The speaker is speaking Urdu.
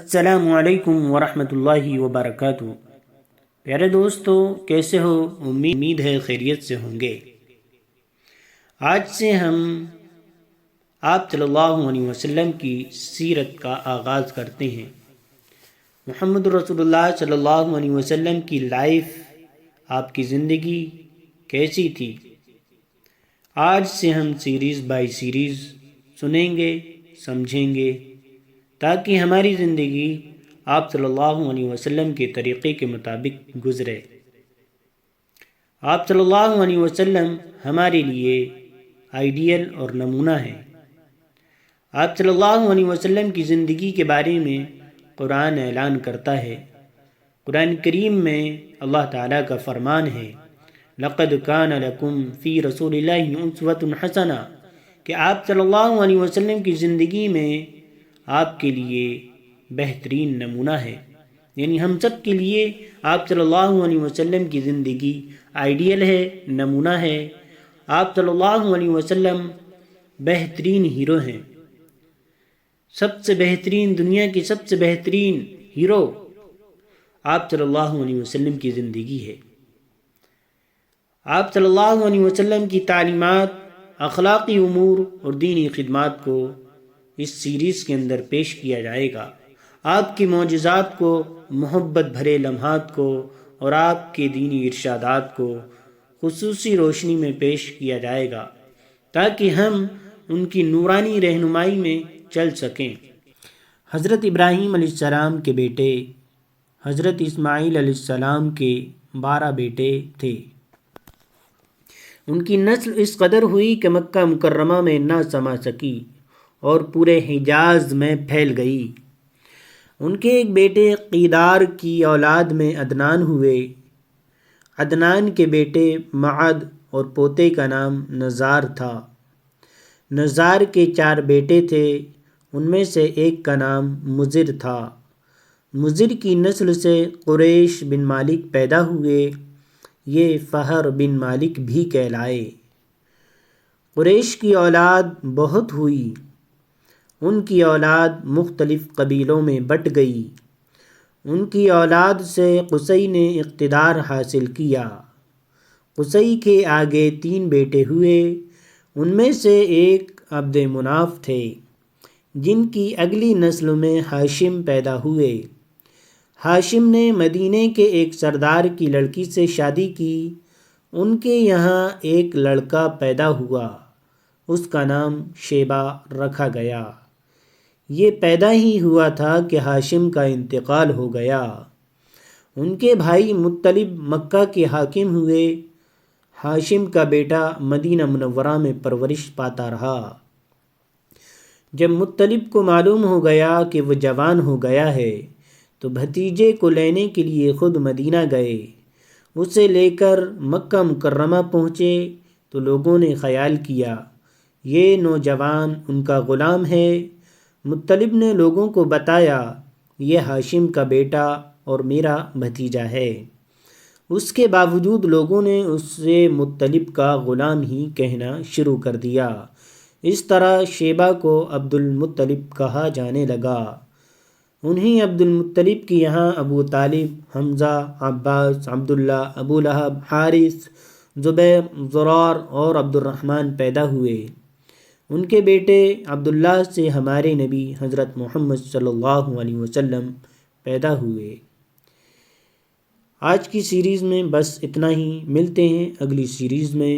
السلام علیکم ورحمۃ اللہ وبرکاتہ۔ پیارے دوستو، کیسے ہو؟ امید ہے خیریت سے ہوں گے۔ آج سے ہم آپ صلی اللہ علیہ وسلم کی سیرت کا آغاز کرتے ہیں۔ محمد رسول اللہ صلی اللہ علیہ وسلم کی لائف، آپ کی زندگی کیسی تھی؟ آج سے ہم سیریز بائی سیریز سنیں گے، سمجھیں گے، تاکہ ہماری زندگی آپ صلی اللہ علیہ وسلم کے طریقے کے مطابق گزرے۔ آپ صلی اللہ علیہ وسلم ہمارے لیے آئیڈیل اور نمونہ ہے۔ آپ صلی اللہ علیہ وسلم کی زندگی کے بارے میں قرآن اعلان کرتا ہے۔ قرآن کریم میں اللہ تعالیٰ کا فرمان ہے، لَقَدْ كَانَ لَكُمْ فِي رَسُولِ اللَّهِ أُسْوَةٌ حَسَنَةٌ، کہ آپ صلی اللہ علیہ وسلم کی زندگی میں آپ کے لیے بہترین نمونہ ہے۔ یعنی ہم سب کے لیے آپ صلی اللہ علیہ وسلم کی زندگی آئیڈیل ہے، نمونہ ہے۔ آپ صلی اللہ علیہ وسلم بہترین ہیرو ہیں۔ سب سے بہترین، دنیا کی سب سے بہترین ہیرو آپ صلی اللہ علیہ وسلم کی زندگی ہے۔ آپ صلی اللہ علیہ وسلم کی تعلیمات، اخلاقی امور اور دینی خدمات کو اس سیریز کے اندر پیش کیا جائے گا۔ آپ کی معجزات کو، محبت بھرے لمحات کو اور آپ کے دینی ارشادات کو خصوصی روشنی میں پیش کیا جائے گا، تاکہ ہم ان کی نورانی رہنمائی میں چل سکیں۔ حضرت ابراہیم علیہ السلام کے بیٹے حضرت اسماعیل علیہ السلام کے 12 بیٹے تھے۔ ان کی نسل اس قدر ہوئی کہ مکہ مکرمہ میں نہ سما سکی اور پورے حجاز میں پھیل گئی۔ ان کے ایک بیٹے قیدار کی اولاد میں عدنان ہوئے۔ عدنان کے بیٹے معد اور پوتے کا نام نزار تھا۔ نزار کے 4 بیٹے تھے، ان میں سے ایک کا نام مضر تھا۔ مضر کی نسل سے قریش بن مالک پیدا ہوئے، یہ فہر بن مالک بھی کہلائے۔ قریش کی اولاد بہت ہوئی، ان کی اولاد مختلف قبیلوں میں بٹ گئی۔ ان کی اولاد سے قصی نے اقتدار حاصل کیا۔ قصی کے آگے 3 بیٹے ہوئے، ان میں سے ایک عبد مناف تھے، جن کی اگلی نسل میں ہاشم پیدا ہوئے۔ ہاشم نے مدینے کے ایک سردار کی لڑکی سے شادی کی، ان کے یہاں ایک لڑکا پیدا ہوا، اس کا نام شیبہ رکھا گیا۔ یہ پیدا ہی ہوا تھا کہ ہاشم کا انتقال ہو گیا۔ ان کے بھائی مطلب مکہ کے حاکم ہوئے۔ ہاشم کا بیٹا مدینہ منورہ میں پرورش پاتا رہا۔ جب مطلب کو معلوم ہو گیا کہ وہ جوان ہو گیا ہے، تو بھتیجے کو لینے کے لیے خود مدینہ گئے۔ اسے لے کر مکہ مکرمہ پہنچے تو لوگوں نے خیال کیا یہ نوجوان ان کا غلام ہے۔ مطلب نے لوگوں کو بتایا، یہ ہاشم کا بیٹا اور میرا بھتیجا ہے۔ اس کے باوجود لوگوں نے اسے مطلب کا غلام ہی کہنا شروع کر دیا۔ اس طرح شیبہ کو عبد المطلب کہا جانے لگا۔ انہیں عبد المطلب کے یہاں ابو طالب، حمزہ، عباس، عبداللہ، ابو لہب، حارث، زبیر، زرار اور عبد الرحمن پیدا ہوئے۔ ان کے بیٹے عبداللہ سے ہمارے نبی حضرت محمد صلی اللہ علیہ وسلم پیدا ہوئے۔ آج کی سیریز میں بس اتنا ہی، ملتے ہیں اگلی سیریز میں۔